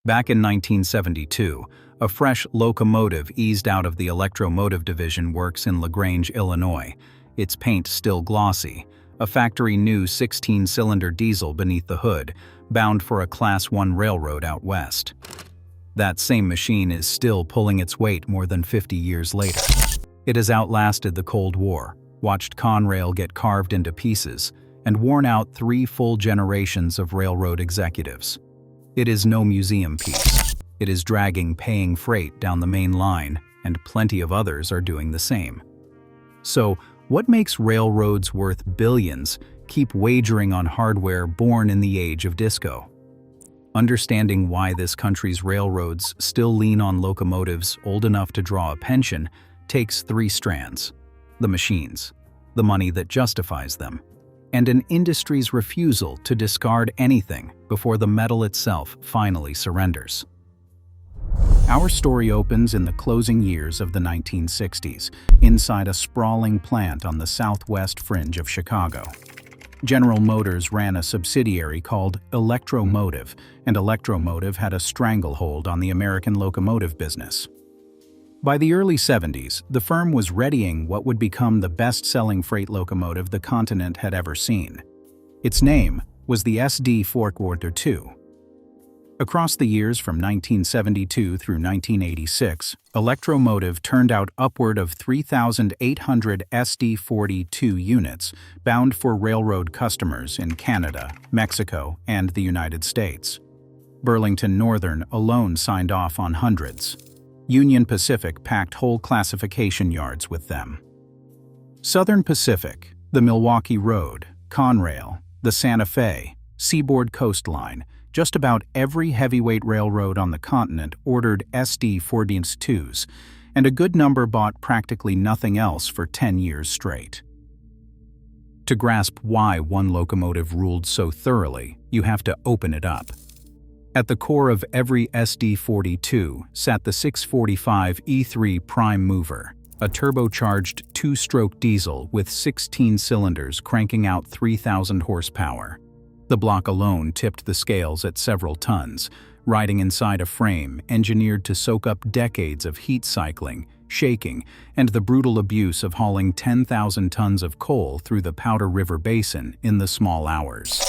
Back in 1972, a fresh locomotive eased out of the Electro-Motive Division works in Grange, Illinois, its paint still glossy, a factory-new 16-cylinder diesel beneath the hood, bound for a Class 1 railroad out west. That same machine is still pulling its weight more than 50 years later. It has outlasted the Cold War, watched Conrail get carved into pieces, and worn out 3 full generations of railroad executives. It is no museum piece. It is dragging paying freight down the main line, and plenty of others are doing the same. So, what makes railroads worth billions keep wagering on hardware born in the age of disco? Understanding why this country's railroads still lean on locomotives old enough to draw a pension takes 3 strands: the machines, the money that justifies them, and an industry's refusal to discard anything before the metal itself finally surrenders. Our story opens in the closing years of the 1960s, inside a sprawling plant on the southwest fringe of Chicago. General Motors ran a subsidiary called Electro-Motive, and Electro-Motive had a stranglehold on the American locomotive business. By the early 70s, the firm was readying what would become the best-selling freight locomotive the continent had ever seen. Its name was the SD40-2. Across the years from 1972 through 1986, Electro-Motive turned out upward of 3,800 SD40-2 units bound for railroad customers in Canada, Mexico, and the United States. Burlington Northern alone signed off on hundreds. Union Pacific packed whole classification yards with them. Southern Pacific, the Milwaukee Road, Conrail, the Santa Fe, Seaboard Coastline, just about every heavyweight railroad on the continent ordered SD40-2s, and a good number bought practically nothing else for 10 years straight. To grasp why one locomotive ruled so thoroughly, you have to open it up. At the core of every SD40-2 sat the 645 E3 prime mover, a turbocharged 2-stroke diesel with 16 cylinders cranking out 3,000 horsepower. The block alone tipped the scales at several tons, riding inside a frame engineered to soak up decades of heat cycling, shaking, and the brutal abuse of hauling 10,000 tons of coal through the Powder River Basin in the small hours.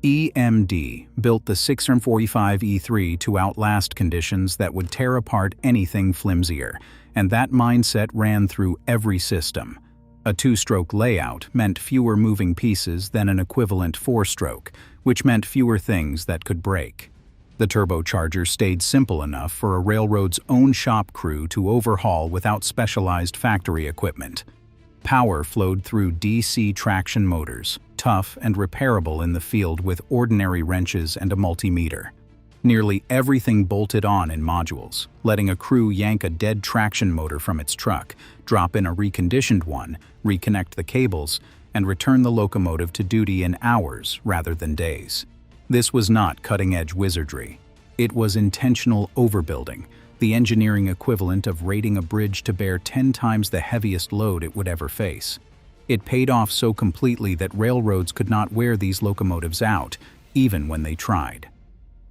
EMD built the 645 E3 to outlast conditions that would tear apart anything flimsier, and that mindset ran through every system. A 2-stroke layout meant fewer moving pieces than an equivalent 4-stroke, which meant fewer things that could break. The turbocharger stayed simple enough for a railroad's own shop crew to overhaul without specialized factory equipment. Power flowed through DC traction motors, tough and repairable in the field with ordinary wrenches and a multimeter. Nearly everything bolted on in modules, letting a crew yank a dead traction motor from its truck, drop in a reconditioned one, reconnect the cables, and return the locomotive to duty in hours rather than days. This was not cutting-edge wizardry. It was intentional overbuilding, the engineering equivalent of rating a bridge to bear 10 times the heaviest load it would ever face. It paid off so completely that railroads could not wear these locomotives out, even when they tried.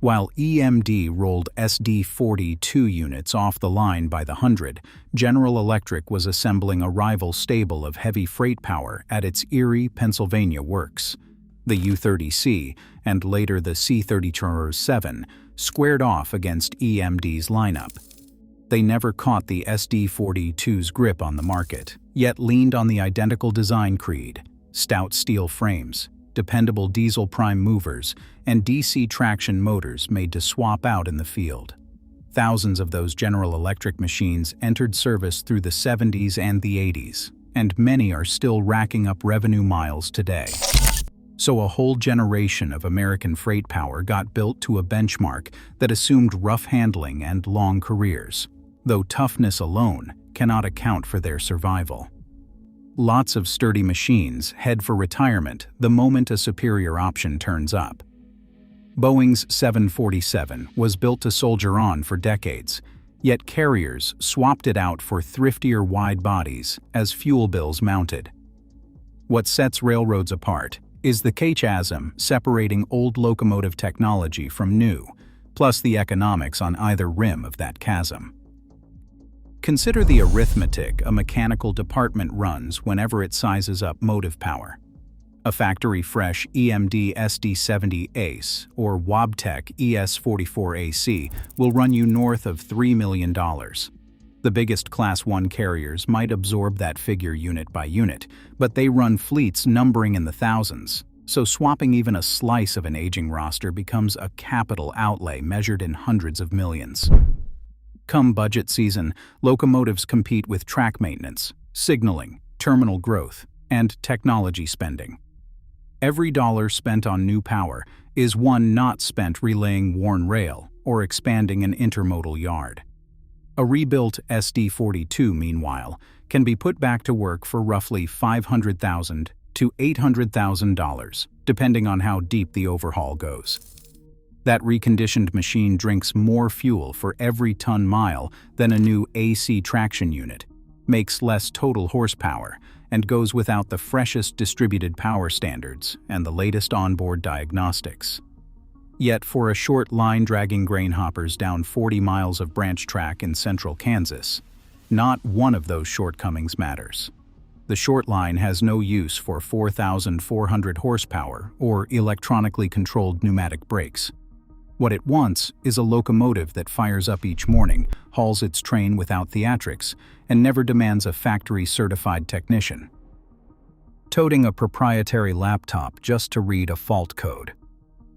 While EMD rolled SD40-2 units off the line by the hundred, General Electric was assembling a rival stable of heavy freight power at its Erie, Pennsylvania works. The U-30C, and later the C-30-7, squared off against EMD's lineup. They never caught the SD40-2's grip on the market, yet leaned on the identical design creed: stout steel frames, dependable diesel prime movers, and DC traction motors made to swap out in the field. Thousands of those General Electric machines entered service through the 70s and the 80s, and many are still racking up revenue miles today. So a whole generation of American freight power got built to a benchmark that assumed rough handling and long careers, though toughness alone cannot account for their survival. Lots of sturdy machines head for retirement the moment a superior option turns up. Boeing's 747 was built to soldier on for decades, yet carriers swapped it out for thriftier wide bodies as fuel bills mounted. What sets railroads apart is the chasm separating old locomotive technology from new, plus the economics on either rim of that chasm. Consider the arithmetic a mechanical department runs whenever it sizes up motive power. A factory-fresh EMD SD40 ACE or Wabtec ES44AC will run you north of $3 million. The biggest Class 1 carriers might absorb that figure unit by unit, but they run fleets numbering in the thousands, so swapping even a slice of an aging roster becomes a capital outlay measured in hundreds of millions. Come budget season, locomotives compete with track maintenance, signaling, terminal growth, and technology spending. Every dollar spent on new power is one not spent relaying worn rail or expanding an intermodal yard. A rebuilt SD40-2, meanwhile, can be put back to work for roughly $500,000 to $800,000, depending on how deep the overhaul goes. That reconditioned machine drinks more fuel for every ton-mile than a new AC traction unit, makes less total horsepower, and goes without the freshest distributed power standards and the latest onboard diagnostics. Yet for a short line dragging grain hoppers down 40 miles of branch track in central Kansas, not one of those shortcomings matters. The short line has no use for 4,400 horsepower or electronically controlled pneumatic brakes. What it wants is a locomotive that fires up each morning, hauls its train without theatrics, and never demands a factory-certified technician. Toting a proprietary laptop just to read a fault code.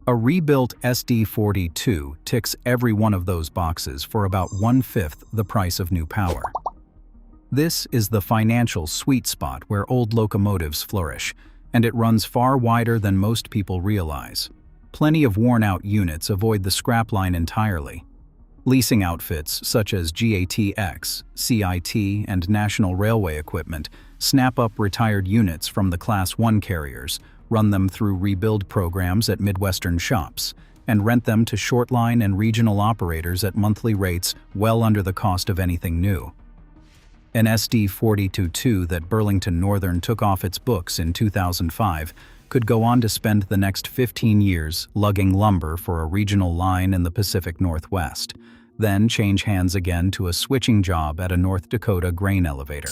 A rebuilt SD40-2 ticks every one of those boxes for about 1/5 the price of new power. This is the financial sweet spot where old locomotives flourish, and it runs far wider than most people realize. Plenty of worn-out units avoid the scrap line entirely. Leasing outfits such as GATX, CIT, and National Railway Equipment snap up retired units from the Class 1 carriers, run them through rebuild programs at Midwestern shops, and rent them to shortline and regional operators at monthly rates well under the cost of anything new. An SD40-2 that Burlington Northern took off its books in 2005 could go on to spend the next 15 years lugging lumber for a regional line in the Pacific Northwest, then change hands again to a switching job at a North Dakota grain elevator.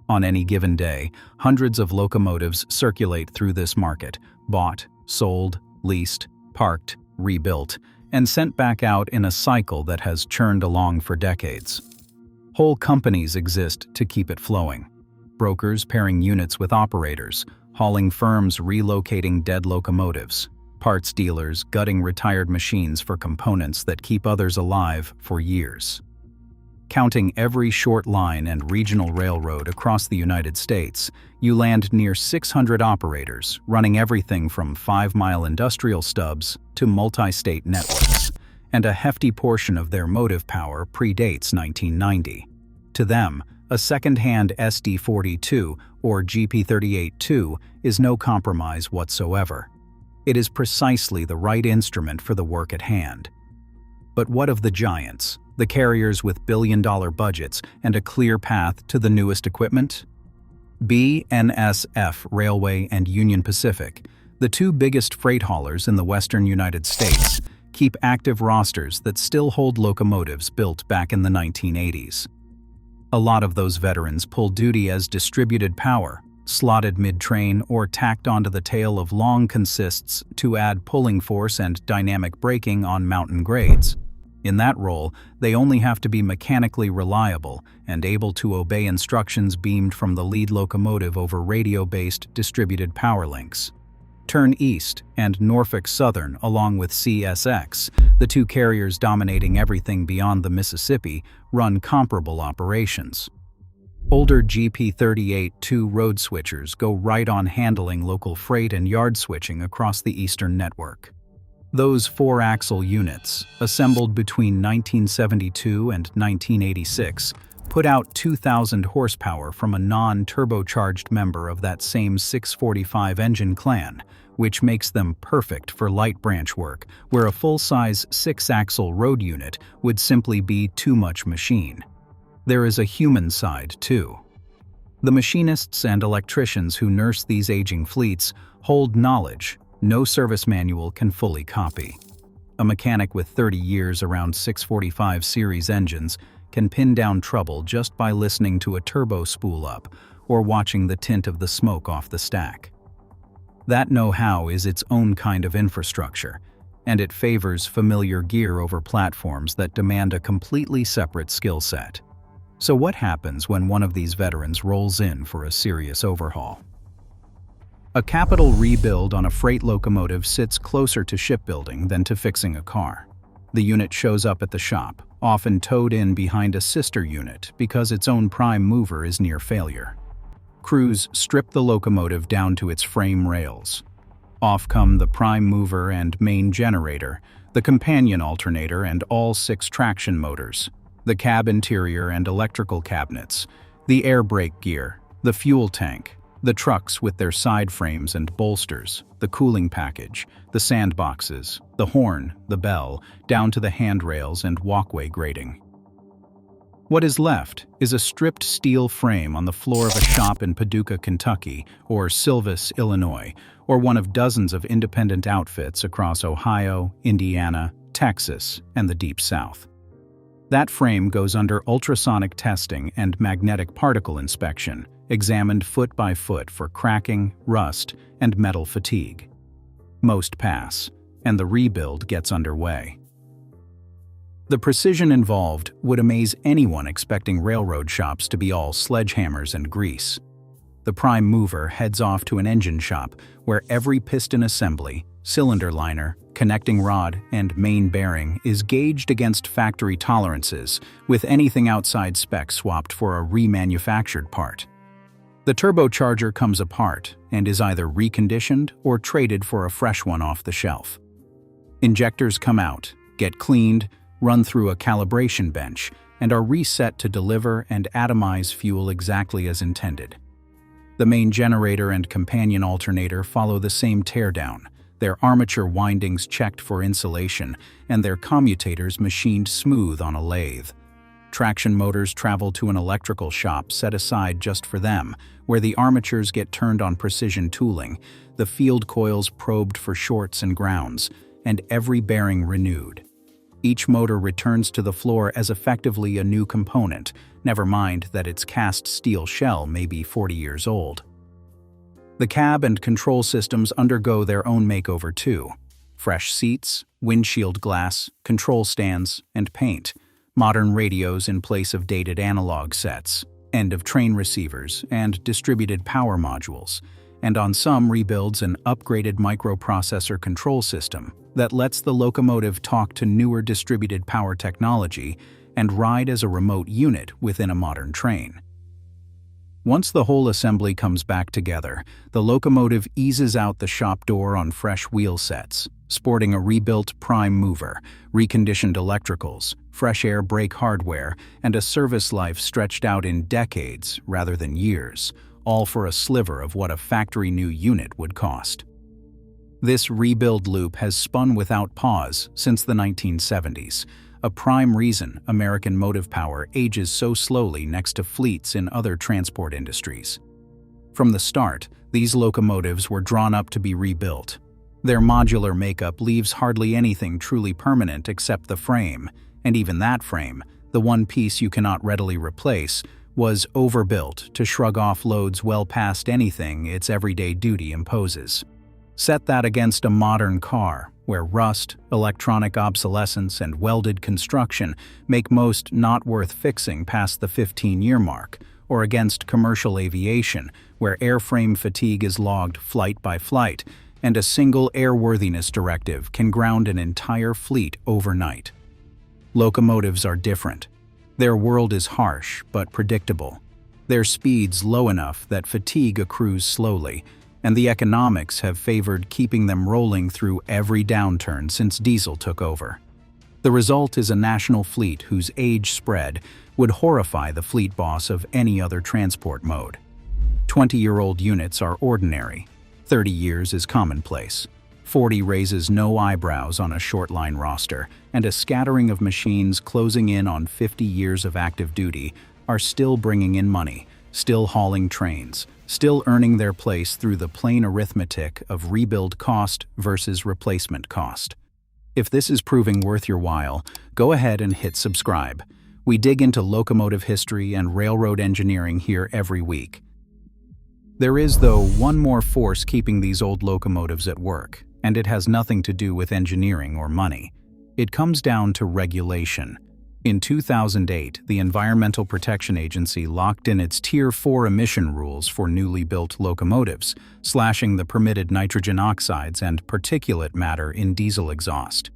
On any given day, hundreds of locomotives circulate through this market, bought, sold, leased, parked, rebuilt, and sent back out in a cycle that has churned along for decades. Whole companies exist to keep it flowing. Brokers pairing units with operators, hauling firms relocating dead locomotives, parts dealers gutting retired machines for components that keep others alive for years. Counting every short line and regional railroad across the United States, you land near 600 operators running everything from 5-mile industrial stubs to multi-state networks, and a hefty portion of their motive power predates 1990. To them, a second-hand SD40-2 or GP38-2 is no compromise whatsoever. It is precisely the right instrument for the work at hand. But what of the giants, the carriers with billion-dollar budgets and a clear path to the newest equipment? BNSF Railway and Union Pacific, the two biggest freight haulers in the western United States, keep active rosters that still hold locomotives built back in the 1980s. A lot of those veterans pull duty as distributed power, slotted mid-train or tacked onto the tail of long consists to add pulling force and dynamic braking on mountain grades. In that role, they only have to be mechanically reliable and able to obey instructions beamed from the lead locomotive over radio-based distributed power links. Turn east, and Norfolk Southern, along with CSX, the two carriers dominating everything beyond the Mississippi, run comparable operations. Older GP38-2 road switchers go right on handling local freight and yard switching across the eastern network. Those 4-axle units, assembled between 1972 and 1986, put out 2,000 horsepower from a non-turbocharged member of that same 645 engine clan, which makes them perfect for light branch work, where a full-size 6-axle road unit would simply be too much machine. There is a human side, too. The machinists and electricians who nurse these aging fleets hold knowledge no service manual can fully copy. A mechanic with 30 years around 645 series engines can pin down trouble just by listening to a turbo spool up or watching the tint of the smoke off the stack. That know-how is its own kind of infrastructure, and it favors familiar gear over platforms that demand a completely separate skill set. So what happens when one of these veterans rolls in for a serious overhaul? A capital rebuild on a freight locomotive sits closer to shipbuilding than to fixing a car. The unit shows up at the shop, often towed in behind a sister unit because its own prime mover is near failure. Crews strip the locomotive down to its frame rails. Off come the prime mover and main generator, the companion alternator and all 6 traction motors, the cab interior and electrical cabinets, the air brake gear, the fuel tank, the trucks with their side frames and bolsters, the cooling package, the sandboxes, the horn, the bell, down to the handrails and walkway grating. What is left is a stripped steel frame on the floor of a shop in Paducah, Kentucky, or Silvis, Illinois, or one of dozens of independent outfits across Ohio, Indiana, Texas, and the Deep South. That frame goes under ultrasonic testing and magnetic particle inspection, examined foot by foot for cracking, rust, and metal fatigue. Most pass, and the rebuild gets underway. The precision involved would amaze anyone expecting railroad shops to be all sledgehammers and grease. The prime mover heads off to an engine shop where every piston assembly, cylinder liner, connecting rod, and main bearing is gauged against factory tolerances, with anything outside spec swapped for a remanufactured part. The turbocharger comes apart and is either reconditioned or traded for a fresh one off the shelf. Injectors come out, get cleaned, run through a calibration bench, and are reset to deliver and atomize fuel exactly as intended. The main generator and companion alternator follow the same teardown, their armature windings checked for insulation, and their commutators machined smooth on a lathe. Traction motors travel to an electrical shop set aside just for them, where the armatures get turned on precision tooling, the field coils probed for shorts and grounds, and every bearing renewed. Each motor returns to the floor as effectively a new component, never mind that its cast steel shell may be 40 years old. The cab and control systems undergo their own makeover too. Fresh seats, windshield glass, control stands, and paint, modern radios in place of dated analog sets, end-of-train receivers, and distributed power modules, and on some rebuilds an upgraded microprocessor control system that lets the locomotive talk to newer distributed power technology and ride as a remote unit within a modern train. Once the whole assembly comes back together, the locomotive eases out the shop door on fresh wheel sets, sporting a rebuilt prime mover, reconditioned electricals, fresh air brake hardware, and a service life stretched out in decades rather than years, all for a sliver of what a factory-new unit would cost. This rebuild loop has spun without pause since the 1970s, a prime reason American motive power ages so slowly next to fleets in other transport industries. From the start, these locomotives were drawn up to be rebuilt. Their modular makeup leaves hardly anything truly permanent except the frame, and even that frame, the one piece you cannot readily replace, was overbuilt to shrug off loads well past anything its everyday duty imposes. Set that against a modern car, where rust, electronic obsolescence, and welded construction make most not worth fixing past the 15-year mark, or against commercial aviation, where airframe fatigue is logged flight by flight, and a single airworthiness directive can ground an entire fleet overnight. Locomotives are different. Their world is harsh but predictable. Their speeds low enough that fatigue accrues slowly, and the economics have favored keeping them rolling through every downturn since diesel took over. The result is a national fleet whose age spread would horrify the fleet boss of any other transport mode. 20-year-old units are ordinary. 30 years is commonplace. 40 raises no eyebrows on a short-line roster, and a scattering of machines closing in on 50 years of active duty are still bringing in money, still hauling trains, still earning their place through the plain arithmetic of rebuild cost versus replacement cost. If this is proving worth your while, go ahead and hit subscribe. We dig into locomotive history and railroad engineering here every week. There is, though, one more force keeping these old locomotives at work, and it has nothing to do with engineering or money. It comes down to regulation. In 2008, the Environmental Protection Agency locked in its Tier 4 emission rules for newly built locomotives, slashing the permitted nitrogen oxides and particulate matter in diesel exhaust.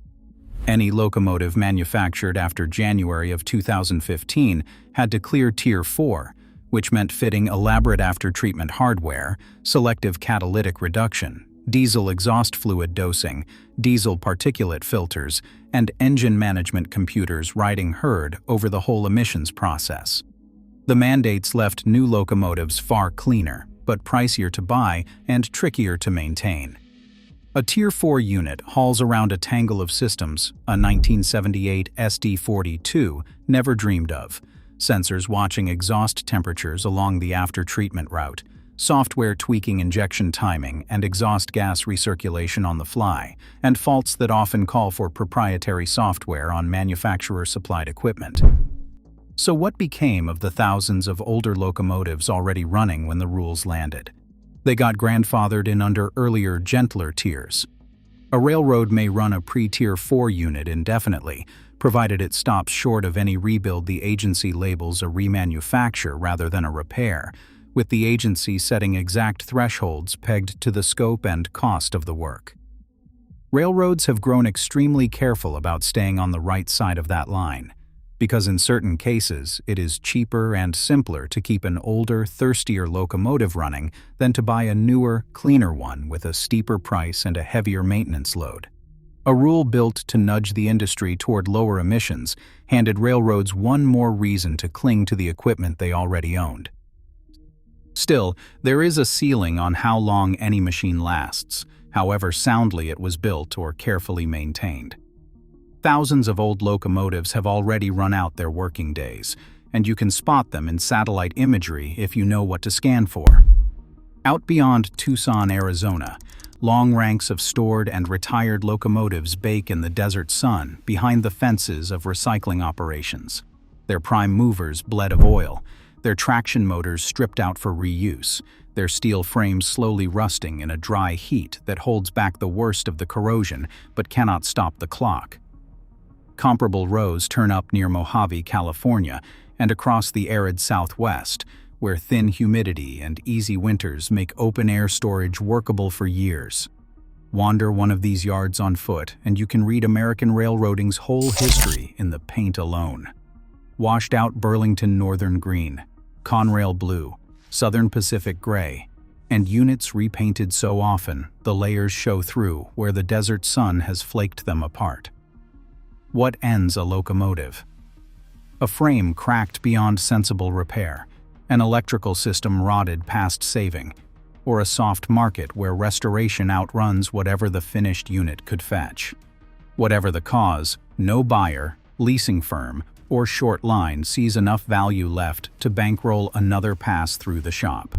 Any locomotive manufactured after January of 2015 had to clear Tier 4, which meant fitting elaborate after-treatment hardware, selective catalytic reduction, diesel exhaust fluid dosing, diesel particulate filters, and engine management computers riding herd over the whole emissions process. The mandates left new locomotives far cleaner, but pricier to buy and trickier to maintain. A Tier 4 unit hauls around a tangle of systems a 1978 SD40-2 never dreamed of: sensors watching exhaust temperatures along the after-treatment route, software tweaking injection timing and exhaust gas recirculation on the fly, and faults that often call for proprietary software on manufacturer-supplied equipment. So what became of the thousands of older locomotives already running when the rules landed? They got grandfathered in under earlier, gentler tiers. A railroad may run a pre-Tier 4 unit indefinitely, provided it stops short of any rebuild the agency labels a remanufacture rather than a repair, with the agency setting exact thresholds pegged to the scope and cost of the work. Railroads have grown extremely careful about staying on the right side of that line, because in certain cases it is cheaper and simpler to keep an older, thirstier locomotive running than to buy a newer, cleaner one with a steeper price and a heavier maintenance load. A rule built to nudge the industry toward lower emissions handed railroads one more reason to cling to the equipment they already owned. Still, there is a ceiling on how long any machine lasts, however soundly it was built or carefully maintained. Thousands of old locomotives have already run out their working days, and you can spot them in satellite imagery if you know what to scan for. Out beyond Tucson, Arizona, long ranks of stored and retired locomotives bake in the desert sun behind the fences of recycling operations. Their prime movers bled of oil, their traction motors stripped out for reuse, their steel frames slowly rusting in a dry heat that holds back the worst of the corrosion but cannot stop the clock. Comparable rows turn up near Mojave, California, and across the arid Southwest, where thin humidity and easy winters make open-air storage workable for years. Wander one of these yards on foot, and you can read American railroading's whole history in the paint alone. Washed out Burlington Northern Green, Conrail Blue, Southern Pacific Gray, and units repainted so often the layers show through where the desert sun has flaked them apart. What ends a locomotive? A frame cracked beyond sensible repair, an electrical system rotted past saving, or a soft market where restoration outruns whatever the finished unit could fetch. Whatever the cause, no buyer, leasing firm, or short line sees enough value left to bankroll another pass through the shop.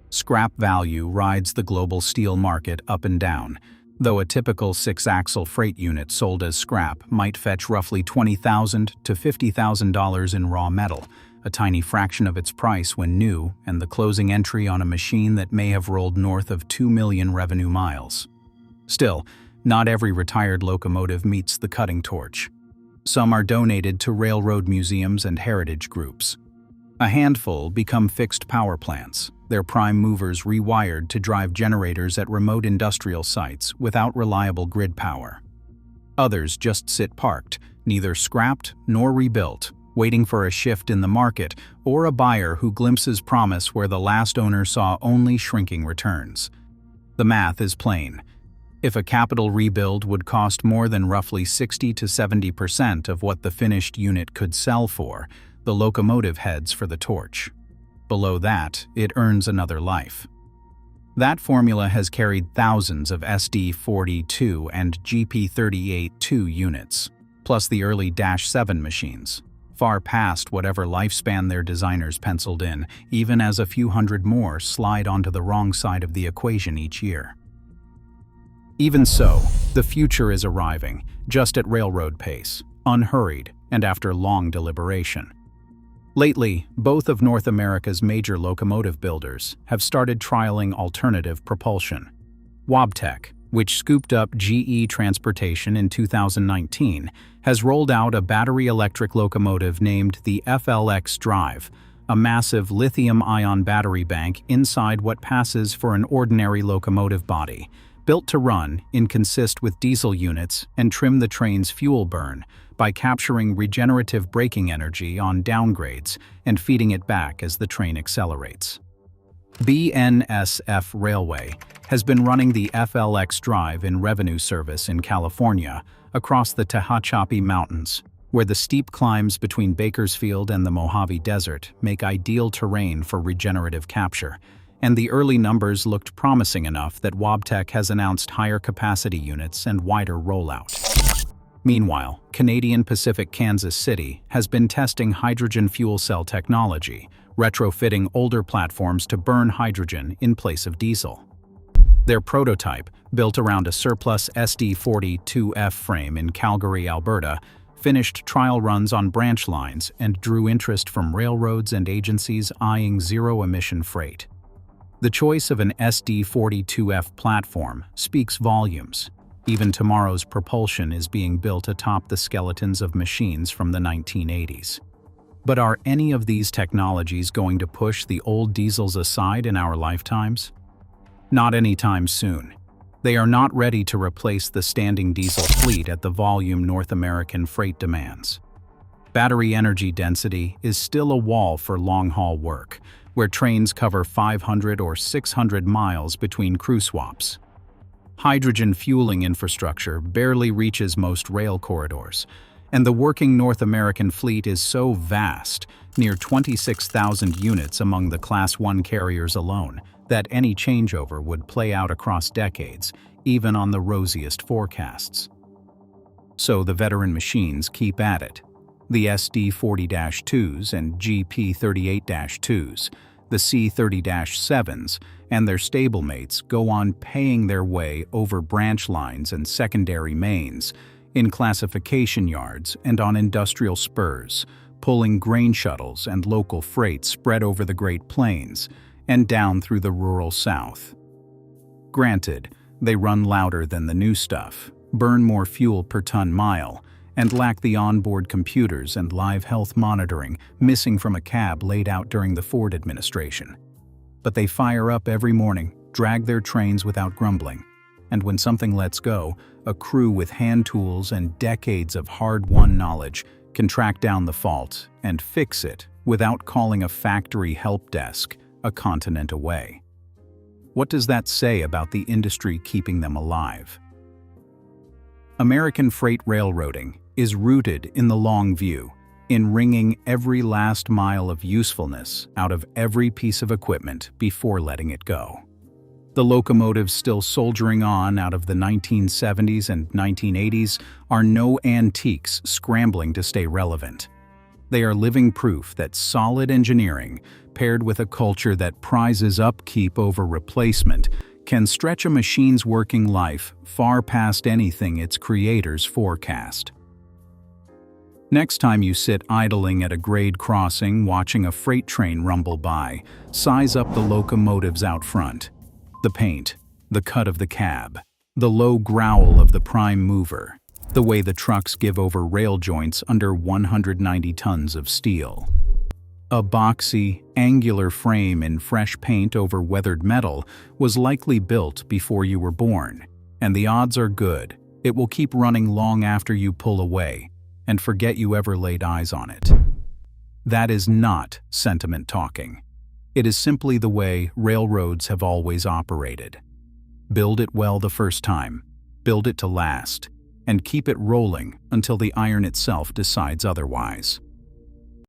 Scrap value rides the global steel market up and down, though a typical 6-axle freight unit sold as scrap might fetch roughly $20,000 to $50,000 in raw metal, a tiny fraction of its price when new and the closing entry on a machine that may have rolled north of 2 million revenue miles. Still, not every retired locomotive meets the cutting torch. Some are donated to railroad museums and heritage groups. A handful become fixed power plants, their prime movers rewired to drive generators at remote industrial sites without reliable grid power. Others just sit parked, neither scrapped nor rebuilt, waiting for a shift in the market or a buyer who glimpses promise where the last owner saw only shrinking returns. The math is plain. If a capital rebuild would cost more than roughly 60 to 70% of what the finished unit could sell for, the locomotive heads for the torch. Below that, it earns another life. That formula has carried thousands of SD40-2 and GP38-2 units, plus the early -7 machines, far past whatever lifespan their designers penciled in, even as a few hundred more slide onto the wrong side of the equation each year. Even so, the future is arriving, just at railroad pace, unhurried, and after long deliberation. Lately, both of North America's major locomotive builders have started trialing alternative propulsion. Wabtec, which scooped up GE Transportation in 2019, has rolled out a battery electric locomotive named the FLX Drive, a massive lithium-ion battery bank inside what passes for an ordinary locomotive body, built to run, consist with diesel units and trim the train's fuel burn by capturing regenerative braking energy on downgrades and feeding it back as the train accelerates. BNSF Railway has been running the FLX Drive in revenue service in California across the Tehachapi Mountains, where the steep climbs between Bakersfield and the Mojave Desert make ideal terrain for regenerative capture, and the early numbers looked promising enough that Wabtec has announced higher capacity units and wider rollout. Meanwhile, Canadian Pacific Kansas City has been testing hydrogen fuel cell technology, retrofitting older platforms to burn hydrogen in place of diesel. Their prototype, built around a surplus SD40-2 frame in Calgary, Alberta, finished trial runs on branch lines and drew interest from railroads and agencies eyeing zero-emission freight. The choice of an SD40-2 platform speaks volumes. Even tomorrow's propulsion is being built atop the skeletons of machines from the 1980s. But are any of these technologies going to push the old diesels aside in our lifetimes? Not anytime soon. They are not ready to replace the standing diesel fleet at the volume North American freight demands. Battery energy density is still a wall for long-haul work, where trains cover 500 or 600 miles between crew swaps. Hydrogen fueling infrastructure barely reaches most rail corridors, and the working North American fleet is so vast, near 26,000 units among the Class 1 carriers alone, that any changeover would play out across decades, even on the rosiest forecasts. So the veteran machines keep at it. The SD40-2s and GP38-2s, the C30-7s, and their stablemates go on paying their way over branch lines and secondary mains, in classification yards and on industrial spurs, pulling grain shuttles and local freight spread over the Great Plains and down through the rural South. Granted, they run louder than the new stuff, burn more fuel per ton-mile, and lack the onboard computers and live health monitoring missing from a cab laid out during the Ford administration. But they fire up every morning, drag their trains without grumbling, and when something lets go, a crew with hand tools and decades of hard-won knowledge can track down the fault and fix it without calling a factory help desk a continent away. What does that say about the industry keeping them alive? American freight railroading is rooted in the long view, in wringing every last mile of usefulness out of every piece of equipment before letting it go. The locomotives still soldiering on out of the 1970s and 1980s are no antiques scrambling to stay relevant. They are living proof that solid engineering, paired with a culture that prizes upkeep over replacement, can stretch a machine's working life far past anything its creators forecast. Next time you sit idling at a grade crossing watching a freight train rumble by, size up the locomotives out front. The paint, the cut of the cab, the low growl of the prime mover, the way the trucks give over rail joints under 190 tons of steel. A boxy, angular frame in fresh paint over weathered metal was likely built before you were born, and the odds are good it will keep running long after you pull away and forget you ever laid eyes on it. That is not sentiment talking. It is simply the way railroads have always operated. Build it well the first time, build it to last, and keep it rolling until the iron itself decides otherwise.